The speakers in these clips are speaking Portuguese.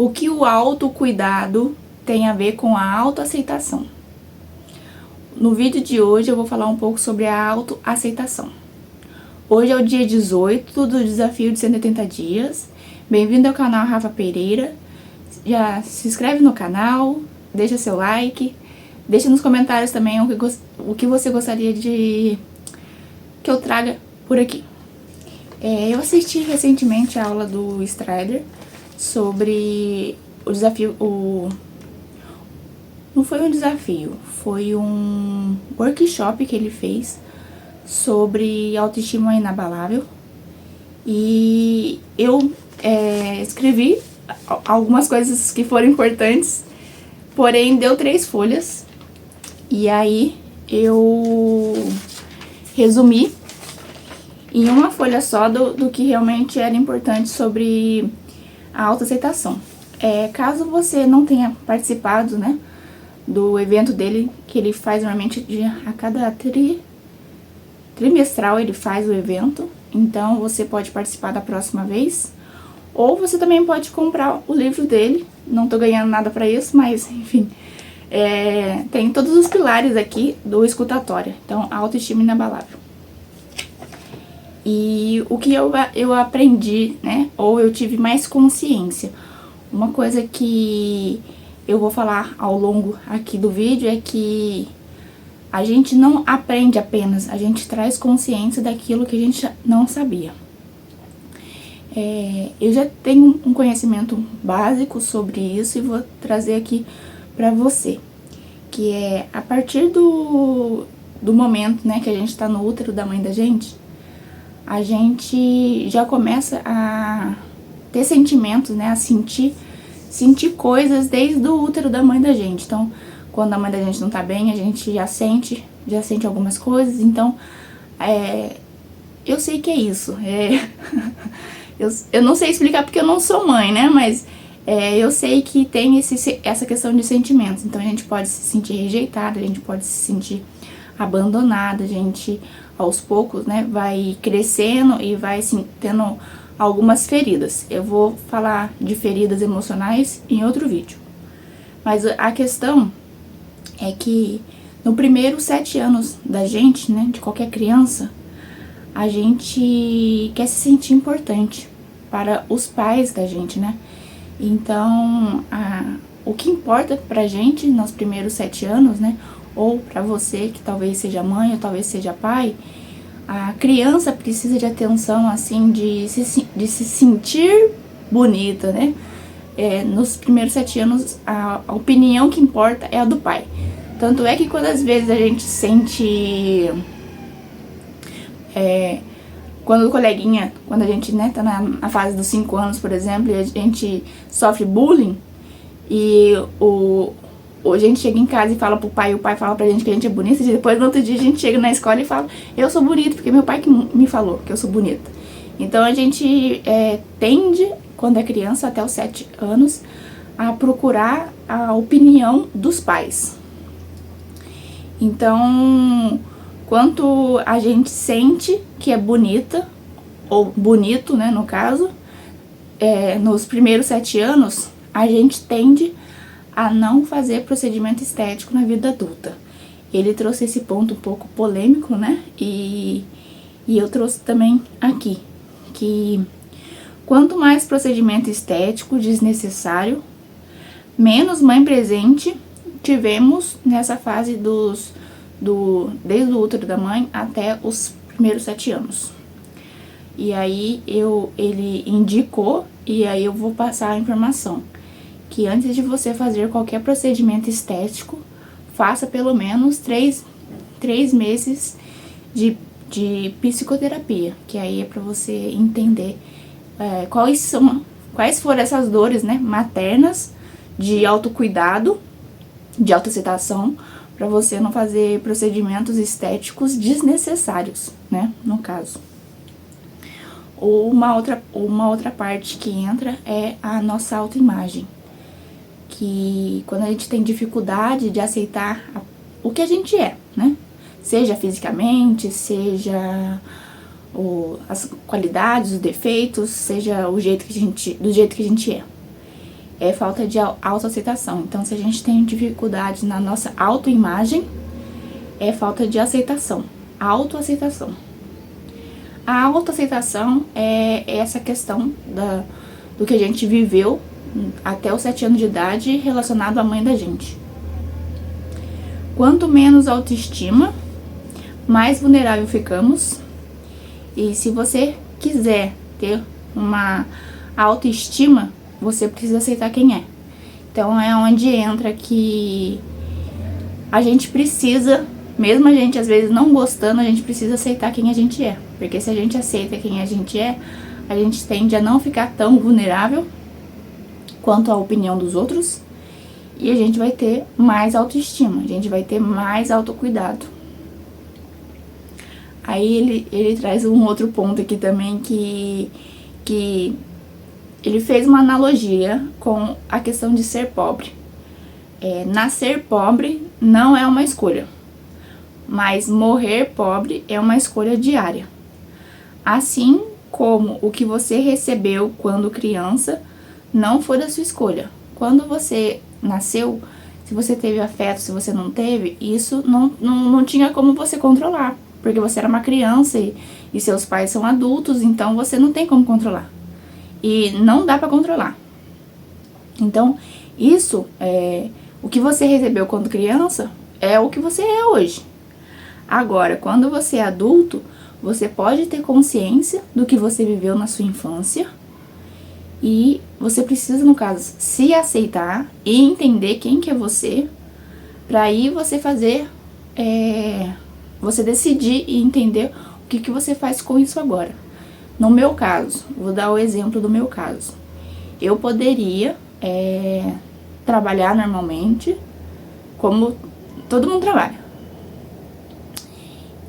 O que o autocuidado tem a ver com a autoaceitação? No vídeo de hoje eu vou falar um pouco sobre a autoaceitação. Hoje é o dia 18 do desafio de 180 dias. Bem-vindo ao canal Rafa Pereira. Já se inscreve no canal, deixa seu like, deixa nos comentários também o que você gostaria de que eu traga por aqui. Eu assisti recentemente a aula do Strider sobre o desafio, não foi um desafio, foi um workshop que ele fez sobre autoestima inabalável. E eu escrevi algumas coisas que foram importantes, porém deu 3 folhas. E aí eu resumi em uma folha só do que realmente era importante sobre a autoaceitação. Caso você não tenha participado, né, do evento dele, que ele faz normalmente a cada trimestral ele faz o evento, então você pode participar da próxima vez, ou você também pode comprar o livro dele. Não tô ganhando nada pra isso, mas enfim, tem todos os pilares aqui do escutatória, então a autoestima inabalável. E o que eu aprendi, né, ou eu tive mais consciência, uma coisa que eu vou falar ao longo aqui do vídeo é que a gente não aprende apenas, a gente traz consciência daquilo que a gente não sabia. Eu já tenho um conhecimento básico sobre isso e vou trazer aqui pra você, que é a partir do momento, né, que a gente tá no útero da mãe da gente, a gente já começa a ter sentimentos, né, a sentir coisas desde o útero da mãe da gente. Então, quando a mãe da gente não tá bem, a gente já sente algumas coisas. Então, eu sei que é isso. Eu não sei explicar porque eu não sou mãe, né, mas eu sei que tem essa questão de sentimentos. Então, a gente pode se sentir rejeitada, a gente pode se sentir abandonada, a gente aos poucos, né, vai crescendo e vai assim, tendo algumas feridas. Eu vou falar de feridas emocionais em outro vídeo. Mas a questão é que no primeiro 7 anos da gente, né, de qualquer criança, a gente quer se sentir importante para os pais da gente, né? Então, o que importa pra gente nos primeiros 7 anos, né, ou pra você que talvez seja mãe ou talvez seja pai, a criança precisa de atenção, assim, de se sentir bonita, né? Nos primeiros 7 anos, a opinião que importa é a do pai. Tanto é que quando às vezes a gente sente... quando o coleguinha, quando a gente, né, tá na fase dos 5 anos, por exemplo, e a gente sofre bullying, e a gente chega em casa e fala pro pai, e o pai fala pra gente que a gente é bonita, e depois no outro dia a gente chega na escola e fala, eu sou bonita, porque meu pai que me falou que eu sou bonita. Então a gente tende, quando é criança, até os 7 anos, a procurar a opinião dos pais. Então, quanto a gente sente que é bonita, ou bonito, né, no caso, nos primeiros 7 anos, a gente tende a não fazer procedimento estético na vida adulta. Ele trouxe esse ponto um pouco polêmico, né, e eu trouxe também aqui, que quanto mais procedimento estético desnecessário, menos mãe presente tivemos nessa fase desde o útero da mãe até os primeiros 7 anos. E aí ele indicou, e aí eu vou passar a informação, que antes de você fazer qualquer procedimento estético, faça pelo menos 3 meses de psicoterapia, que aí é pra você entender quais foram essas dores, né, maternas, de autocuidado, de autoaceitação, pra você não fazer procedimentos estéticos desnecessários, né, no caso. Uma outra parte que entra é a nossa autoimagem, que quando a gente tem dificuldade de aceitar o que a gente é, né, seja fisicamente, seja as qualidades, os defeitos, seja do jeito que a gente é. é falta de autoaceitação. Então, se a gente tem dificuldade na nossa autoimagem, é falta de aceitação, autoaceitação. A autoaceitação é essa questão do que a gente viveu até os 7 anos de idade relacionado à mãe da gente. Quanto menos autoestima, mais vulnerável ficamos. E se você quiser ter uma autoestima, você precisa aceitar quem é. Então é onde entra que a gente precisa, mesmo a gente às vezes não gostando, a gente precisa aceitar quem a gente é. Porque se a gente aceita quem a gente gente tende a não ficar tão vulnerável quanto à opinião dos outros. E a gente vai ter mais autoestima, a gente vai ter mais autocuidado. Aí ele traz um outro ponto aqui também que ele fez uma analogia com a questão de ser pobre. Nascer pobre não é uma escolha, mas morrer pobre é uma escolha diária. Assim como o que você recebeu quando criança não foi da sua escolha. Quando você nasceu, se você teve afeto, se você não teve, isso não tinha como você controlar, porque você era uma criança e seus pais são adultos, então você não tem como controlar. E não dá pra controlar. Então, isso, o que você recebeu quando criança, é o que você é hoje. Agora, quando você é adulto, você pode ter consciência do que você viveu na sua infância e você precisa, no caso, se aceitar e entender quem que é você, pra aí você fazer, você decidir e entender o que você faz com isso agora. No meu caso, vou dar o exemplo do meu caso. Eu poderia trabalhar normalmente, como todo mundo trabalha,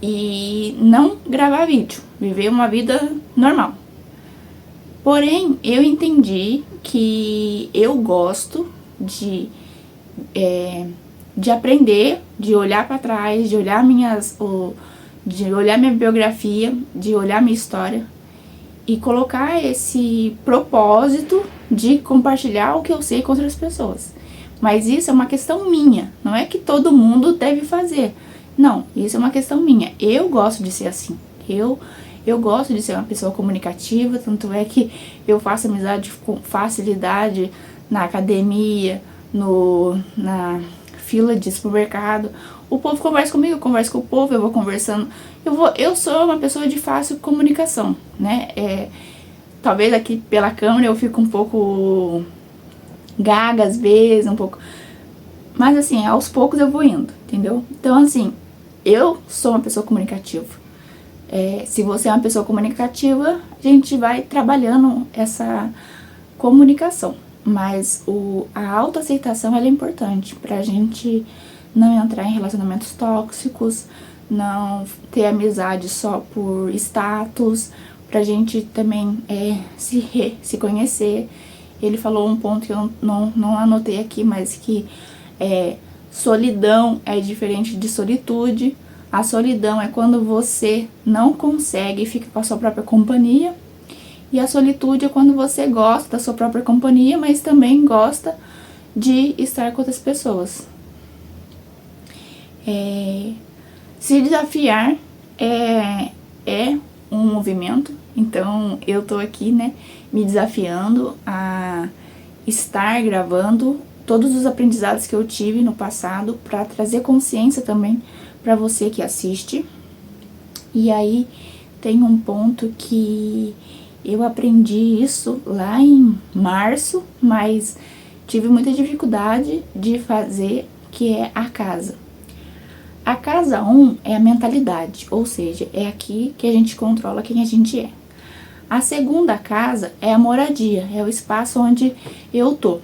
e não gravar vídeo, viver uma vida normal. Porém, eu entendi que eu gosto de aprender, de olhar para trás, de olhar minha biografia, de olhar minha história e colocar esse propósito de compartilhar o que eu sei com outras pessoas. Mas isso é uma questão minha, não é que todo mundo deve fazer. Não, isso é uma questão minha. Eu gosto de ser assim. Eu gosto de ser uma pessoa comunicativa, tanto é que eu faço amizade com facilidade na academia, na fila de supermercado. O povo conversa comigo, eu converso com o povo, eu vou conversando. Eu sou uma pessoa de fácil comunicação, né? Talvez aqui pela câmera eu fico um pouco gaga às vezes, um pouco. Mas assim, aos poucos eu vou indo, entendeu? Então assim, eu sou uma pessoa comunicativa. Se você é uma pessoa comunicativa, a gente vai trabalhando essa comunicação. Mas a autoaceitação ela é importante pra gente não entrar em relacionamentos tóxicos, não ter amizade só por status, pra gente também se conhecer. Ele falou um ponto que eu não anotei aqui, mas que solidão é diferente de solitude. A solidão é quando você não consegue ficar com a sua própria companhia. E a solitude é quando você gosta da sua própria companhia, mas também gosta de estar com outras pessoas. Se desafiar é um movimento. Então eu tô aqui, né, me desafiando a estar gravando todos os aprendizados que eu tive no passado para trazer consciência também para você que assiste. E aí tem um ponto que eu aprendi isso lá em março, mas tive muita dificuldade de fazer, que é a casa. A casa 1 é a mentalidade, ou seja, é aqui que a gente controla quem a gente é. A segunda casa é a moradia, é o espaço onde eu tô.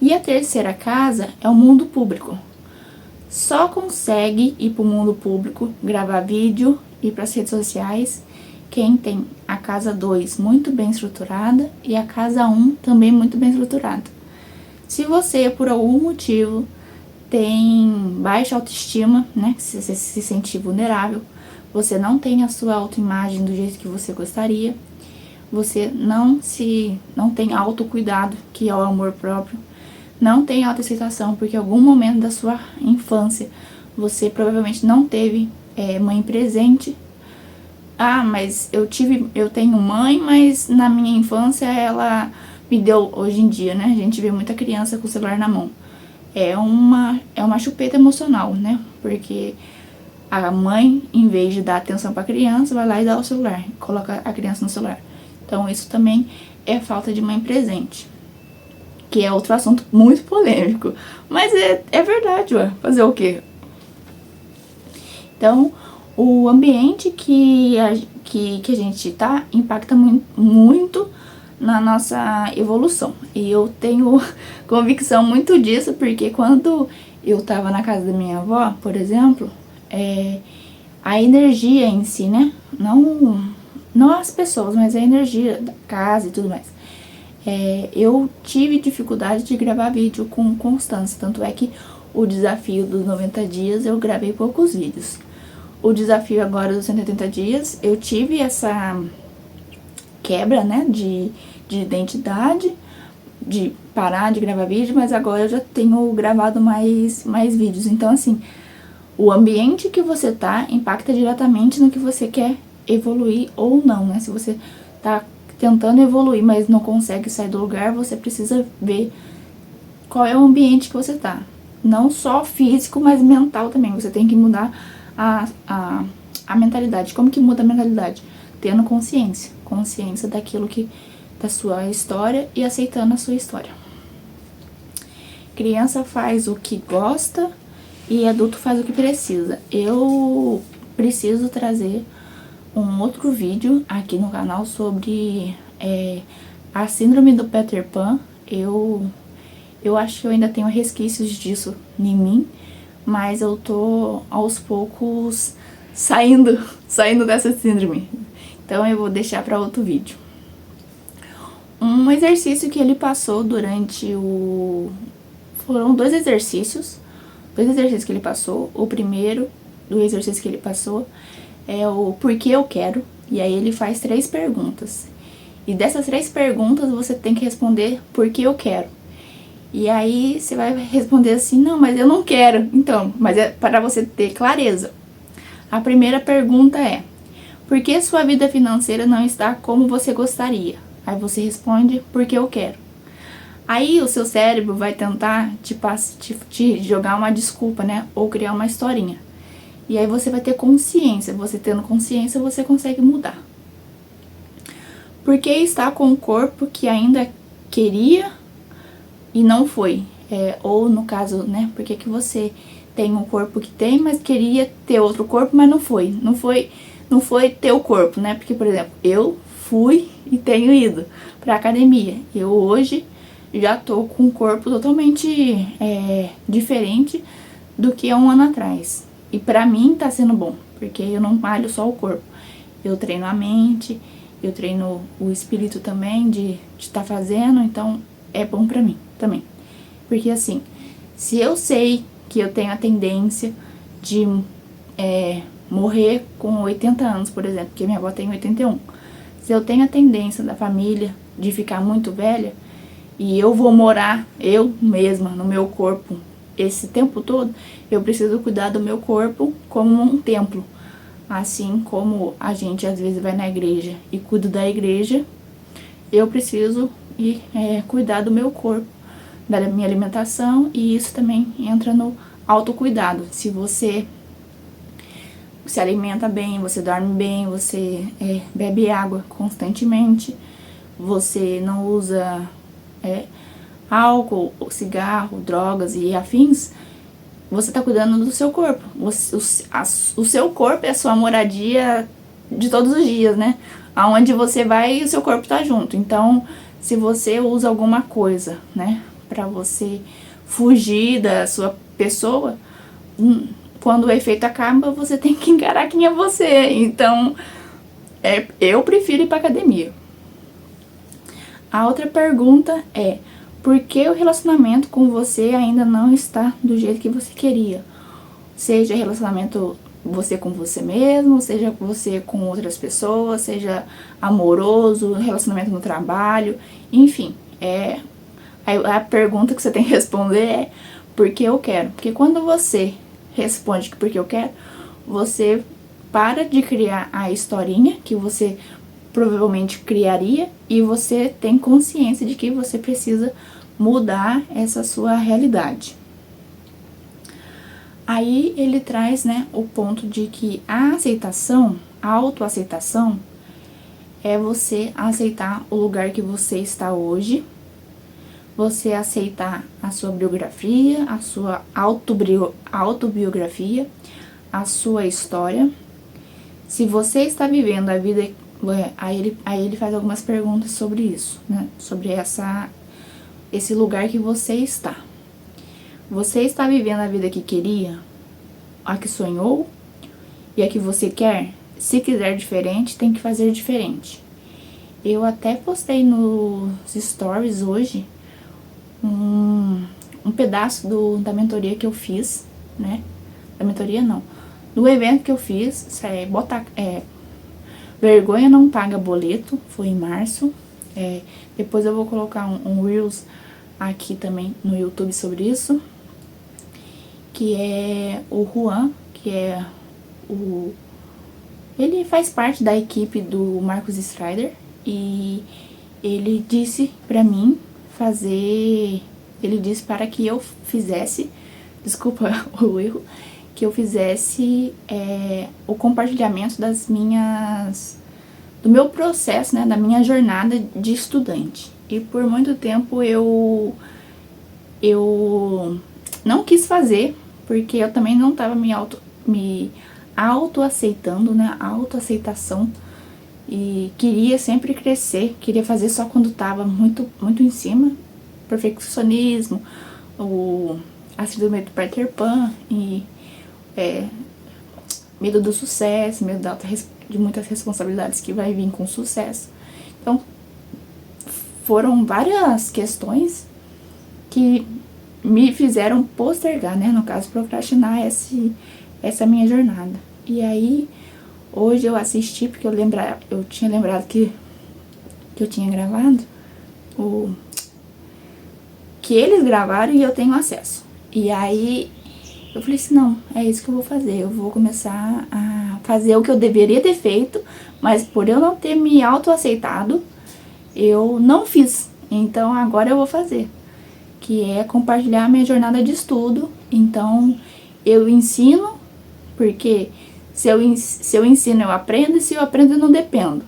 E a terceira casa é o mundo público. Só consegue ir pro mundo público, gravar vídeo, ir para as redes sociais, quem tem a casa 2 muito bem estruturada e a casa 1 também muito bem estruturada. Se você, por algum motivo, tem baixa autoestima, né, se você se sentir vulnerável, você não tem a sua autoimagem do jeito que você gostaria, você não tem autocuidado, que é o amor próprio, não tem autoaceitação, porque em algum momento da sua infância você provavelmente não teve mãe presente. Ah, mas eu tenho mãe, mas na minha infância ela me deu. Hoje em dia, né, a gente vê muita criança com o celular na mão. É uma chupeta emocional, né, porque a mãe, em vez de dar atenção para a criança, vai lá e dá o celular, coloca a criança no celular. Então isso também é falta de mãe presente, que é outro assunto muito polêmico, mas é verdade, ué, fazer o quê? Então, o ambiente que a gente tá impacta muito na nossa evolução. E eu tenho convicção muito disso, porque quando eu tava na casa da minha avó, por exemplo, a energia em si, né? Não as pessoas, mas a energia da casa e tudo mais. Eu tive dificuldade de gravar vídeo com constância, tanto é que o desafio dos 90 dias eu gravei poucos vídeos. O desafio agora dos 180 dias, eu tive essa quebra, né, de identidade, de parar de gravar vídeo, mas agora eu já tenho gravado mais vídeos. Então, assim, o ambiente que você tá impacta diretamente no que você quer evoluir ou não, né? Se você tá tentando evoluir, mas não consegue sair do lugar, você precisa ver qual é o ambiente que você tá. Não só físico, mas mental também. Você tem que mudar a mentalidade. Como que muda a mentalidade? Tendo consciência daquilo da sua história e aceitando a sua história. Criança faz o que gosta e adulto faz o que precisa. Eu preciso trazer um outro vídeo aqui no canal sobre a síndrome do Peter Pan. Eu acho que eu ainda tenho resquícios disso em mim, mas eu tô aos poucos saindo dessa síndrome. Então eu vou deixar para outro vídeo. Um exercício que ele passou foram dois exercícios que ele passou. O primeiro do exercício que ele passou é o porquê eu quero. E aí ele faz 3 perguntas. E dessas 3 perguntas você tem que responder porque eu quero. E aí você vai responder assim, não, mas eu não quero. Então, mas é para você ter clareza. A primeira pergunta é: por que sua vida financeira não está como você gostaria? Aí você responde, porque eu quero. Aí o seu cérebro vai tentar te jogar uma desculpa, né? Ou criar uma historinha. E aí você vai ter consciência. Você tendo consciência, você consegue mudar. Por que está com um corpo que ainda queria e não foi? Ou no caso, né? Por que você tem um corpo que tem, mas queria ter outro corpo, mas não foi. Não foi ter o corpo, né? Porque, por exemplo, eu fui e tenho ido pra academia. Eu hoje já tô com um corpo totalmente diferente do que há um ano atrás. E pra mim tá sendo bom, porque eu não malho só o corpo. Eu treino a mente, eu treino o espírito também de estar fazendo, então é bom pra mim também. Porque assim, se eu sei que eu tenho a tendência de morrer com 80 anos, por exemplo, porque minha avó tem 81. Se eu tenho a tendência da família de ficar muito velha e eu vou morar eu mesma no meu corpo esse tempo todo, eu preciso cuidar do meu corpo como um templo. Assim como a gente às vezes vai na igreja e cuida da igreja, eu preciso cuidar do meu corpo, da minha alimentação, e isso também entra no autocuidado. Se você se alimenta bem, você dorme bem, você bebe água constantemente, você não usa álcool, cigarro, drogas e afins, você tá cuidando do seu corpo. O seu corpo é a sua moradia de todos os dias, né? Aonde você vai, o seu corpo tá junto. Então, se você usa alguma coisa, né, pra você fugir da sua pessoa, quando o efeito acaba, você tem que encarar quem é você. Então, eu prefiro ir pra academia. A outra pergunta é: por que o relacionamento com você ainda não está do jeito que você queria? Seja relacionamento você com você mesmo, seja você com outras pessoas, seja amoroso, relacionamento no trabalho, enfim, a pergunta que você tem que responder é porque eu quero. Porque quando você responde que porque eu quero, você para de criar a historinha que você provavelmente criaria e você tem consciência de que você precisa mudar essa sua realidade. Aí ele traz, né, o ponto de que a aceitação, a autoaceitação, é você aceitar o lugar que você está hoje, você aceitar a sua biografia, a sua autobiografia, a sua história. Se você está vivendo a vida... Aí ele faz algumas perguntas sobre isso, né? Sobre esse lugar que você está. Você está vivendo a vida que queria? A que sonhou? E a que você quer? Se quiser diferente, tem que fazer diferente. Eu até postei nos stories hoje um pedaço da mentoria que eu fiz, né? Da mentoria não. Do evento que eu fiz, Vergonha Não Paga Boleto, foi em março. Depois eu vou colocar um Reels aqui também no YouTube sobre isso. Que é o Juan, que é ele faz parte da equipe do Marcos Strider. E ele disse pra mim ele disse para que eu fizesse, desculpa o erro, que eu fizesse o compartilhamento do meu processo, né, da minha jornada de estudante. E por muito tempo eu não quis fazer, porque eu também não estava me autoaceitando, né, autoaceitação, e queria sempre crescer, queria fazer só quando estava muito, muito em cima, perfeccionismo, a síndrome do Peter Pan, e medo do sucesso, medo de muitas responsabilidades que vai vir com o sucesso. Então, foram várias questões que me fizeram postergar, né, no caso, procrastinar essa minha jornada. E aí, hoje eu assisti, porque eu tinha lembrado que eu tinha gravado, que eles gravaram e eu tenho acesso. E aí, eu falei assim, não, é isso que eu vou fazer, eu vou começar a fazer o que eu deveria ter feito, mas por eu não ter me autoaceitado, eu não fiz. Então, agora eu vou fazer, que é compartilhar a minha jornada de estudo. Então, eu ensino, porque se eu ensino, eu aprendo, e se eu aprendo, eu não dependo.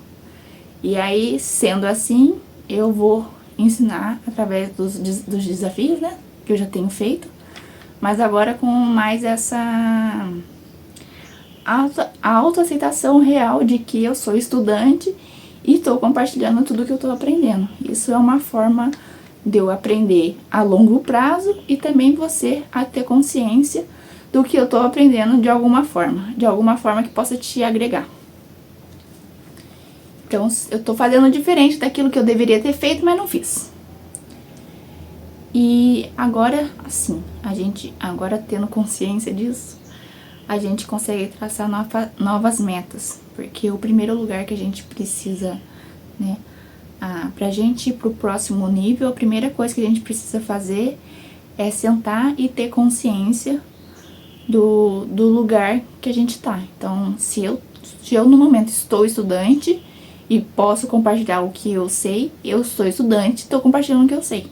E aí, sendo assim, eu vou ensinar através dos desafios, né, que eu já tenho feito, mas agora com mais essa autoaceitação real de que eu sou estudante e estou compartilhando tudo que eu estou aprendendo. Isso é uma forma de eu aprender a longo prazo e também você a ter consciência do que eu estou aprendendo de alguma forma que possa te agregar. Então, eu estou fazendo diferente daquilo que eu deveria ter feito, mas não fiz. E agora, assim, agora tendo consciência disso, a gente consegue traçar novas metas. Porque o primeiro lugar que a gente precisa, né, pra gente ir pro próximo nível, a primeira coisa que a gente precisa fazer é sentar e ter consciência do lugar que a gente tá. Então, se eu no momento estou estudante e posso compartilhar o que eu sei, eu sou estudante, estou compartilhando o que eu sei.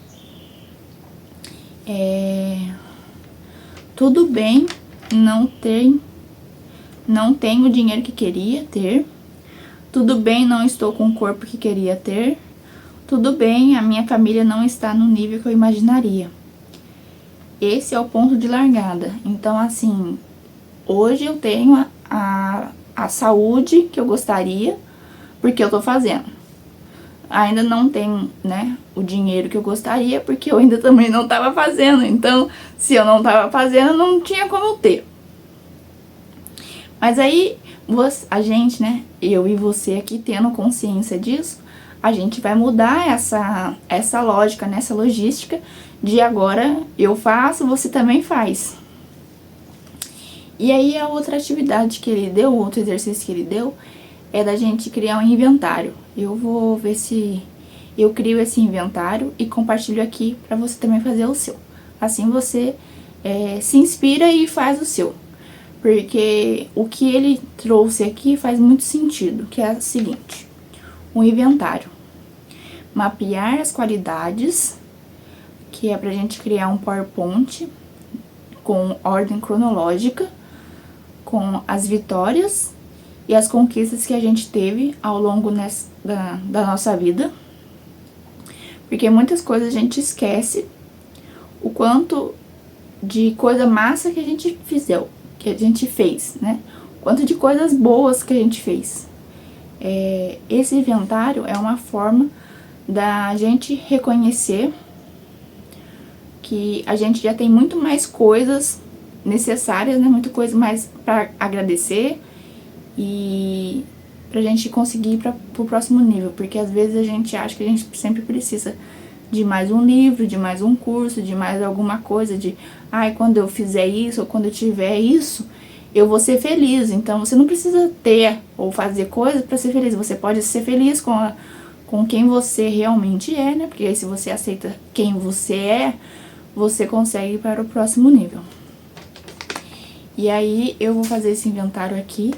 Tudo bem não tenho o dinheiro que queria ter. Tudo bem não estou com o corpo que queria ter. Tudo bem a minha família não está no nível que eu imaginaria. Esse é o ponto de largada. Então, assim, hoje eu tenho a saúde que eu gostaria, porque eu tô fazendo. Ainda não tenho, né, o dinheiro que eu gostaria, porque eu ainda também não tava fazendo. Então, se eu não tava fazendo, não tinha como eu ter. Mas aí, a gente, né, eu e você aqui tendo consciência disso, a gente vai mudar essa lógica, né, essa logística de agora eu faço, você também faz. E aí a outra atividade que ele deu, outro exercício que ele deu, é da gente criar um inventário. Eu vou ver se eu crio esse inventário e compartilho aqui para você também fazer o seu. Assim você se inspira e faz o seu. Porque o que ele trouxe aqui faz muito sentido, que é o seguinte: um inventário. Mapear as qualidades, que é pra gente criar um PowerPoint com ordem cronológica, com as vitórias e as conquistas que a gente teve ao longo da nossa vida. Porque muitas coisas a gente esquece o quanto de coisa massa que a gente fez, né? O quanto de coisas boas que a gente fez. Esse inventário é uma forma da gente reconhecer que a gente já tem muito mais coisas necessárias, né? Muita coisa mais para agradecer e pra gente conseguir ir pro próximo nível, porque às vezes a gente acha que a gente sempre precisa de mais um livro, de mais um curso, de mais alguma coisa, quando eu fizer isso, ou quando eu tiver isso, eu vou ser feliz. Então você não precisa ter ou fazer coisas para ser feliz, você pode ser feliz com quem você realmente é, né? Porque aí se você aceita quem você é, você consegue ir para o próximo nível. E aí eu vou fazer esse inventário aqui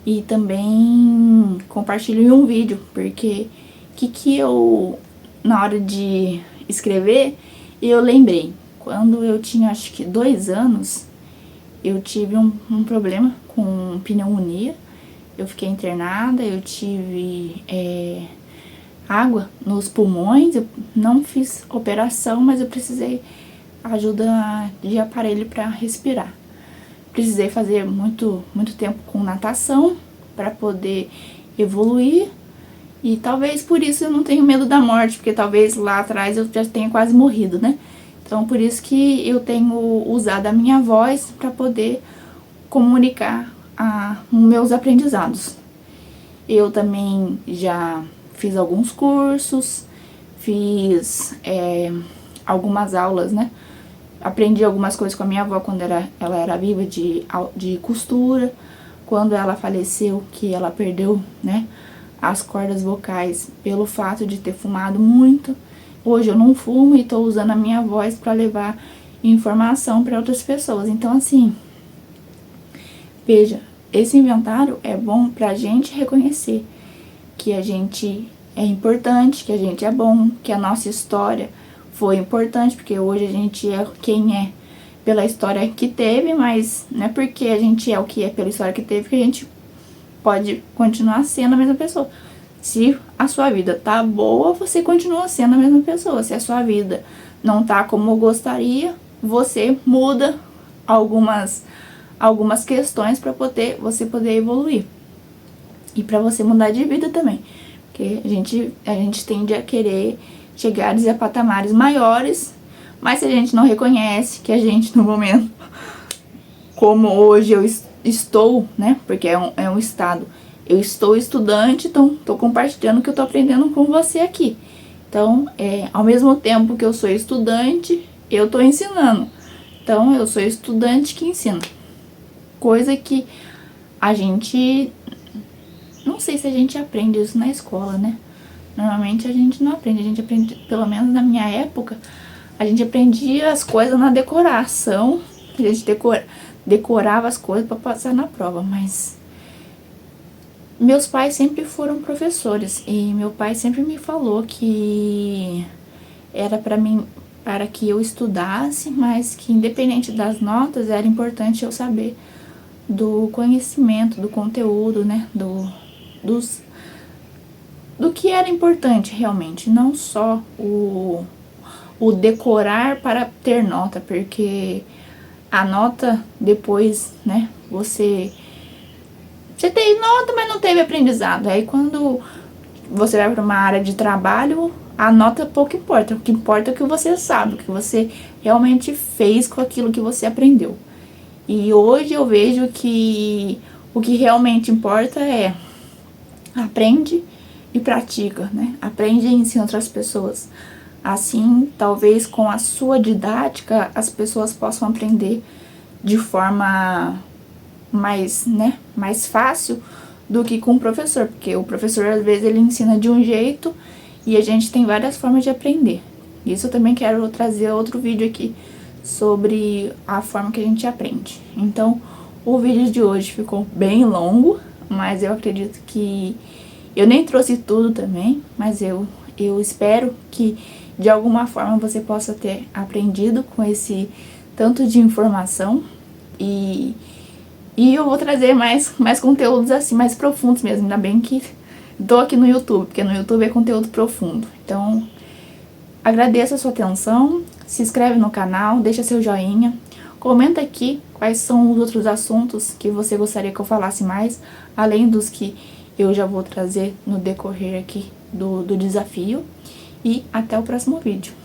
e também compartilho em um vídeo, porque que eu, na hora de escrever, eu lembrei. Quando eu tinha acho que 2 anos, eu tive um problema com pneumonia. Eu fiquei internada, eu tive água nos pulmões, eu não fiz operação, mas eu precisei ajuda de aparelho para respirar. Precisei fazer muito tempo com natação para poder evoluir. E talvez por isso eu não tenho medo da morte, porque talvez lá atrás eu já tenha quase morrido, né? Então por isso que eu tenho usado a minha voz para poder comunicar meus aprendizados. Eu também já fiz alguns cursos, fiz algumas aulas, né? Aprendi algumas coisas com a minha avó quando ela era viva, de costura. Quando ela faleceu, que ela perdeu, né, as cordas vocais pelo fato de ter fumado muito. Hoje eu não fumo e tô usando a minha voz para levar informação para outras pessoas. Então, assim, veja, esse inventário é bom pra gente reconhecer que a gente é importante, que a gente é bom, que a nossa história foi importante, porque hoje a gente é quem é pela história que teve, mas não é porque a gente é o que é pela história que teve que a gente pode continuar sendo a mesma pessoa. Se a sua vida tá boa, você continua sendo a mesma pessoa. Se a sua vida não tá como gostaria, você muda algumas questões para você poder evoluir. E para você mudar de vida também. Porque a gente tende a querer chegar a patamares maiores, mas se a gente não reconhece que a gente, no momento, como hoje eu estou, né, porque é um estado, eu estou estudante, então estou compartilhando o que eu estou aprendendo com você aqui. Então, ao mesmo tempo que eu sou estudante, eu estou ensinando. Então, eu sou estudante que ensina. Coisa que a gente, não sei se a gente aprende isso na escola, né? Normalmente a gente não aprende, a gente aprende, pelo menos na minha época, a gente aprendia as coisas na decoração, a gente decorava as coisas para passar na prova, mas meus pais sempre foram professores e meu pai sempre me falou que era para que eu estudasse, mas que independente das notas era importante eu saber do conhecimento, do conteúdo, né, do que era importante realmente, não só o decorar para ter nota, porque a nota depois, né, você tem nota, mas não teve aprendizado. Aí quando você vai para uma área de trabalho, a nota pouco importa, o que importa é o que você sabe, o que você realmente fez com aquilo que você aprendeu. E hoje eu vejo que o que realmente importa é aprende e pratica, né? Aprende e ensina outras pessoas. Assim, talvez com a sua didática, as pessoas possam aprender de forma mais fácil do que com o professor, porque o professor às vezes ele ensina de um jeito e a gente tem várias formas de aprender. Isso eu também quero trazer outro vídeo aqui sobre a forma que a gente aprende. Então, o vídeo de hoje ficou bem longo, mas eu acredito que eu nem trouxe tudo também, mas eu espero que de alguma forma você possa ter aprendido com esse tanto de informação e eu vou trazer mais conteúdos assim, mais profundos mesmo. Ainda bem que tô aqui no YouTube, porque no YouTube é conteúdo profundo. Então, agradeço a sua atenção, se inscreve no canal, deixa seu joinha, comenta aqui quais são os outros assuntos que você gostaria que eu falasse mais, além dos que eu já vou trazer no decorrer aqui do desafio. E até o próximo vídeo.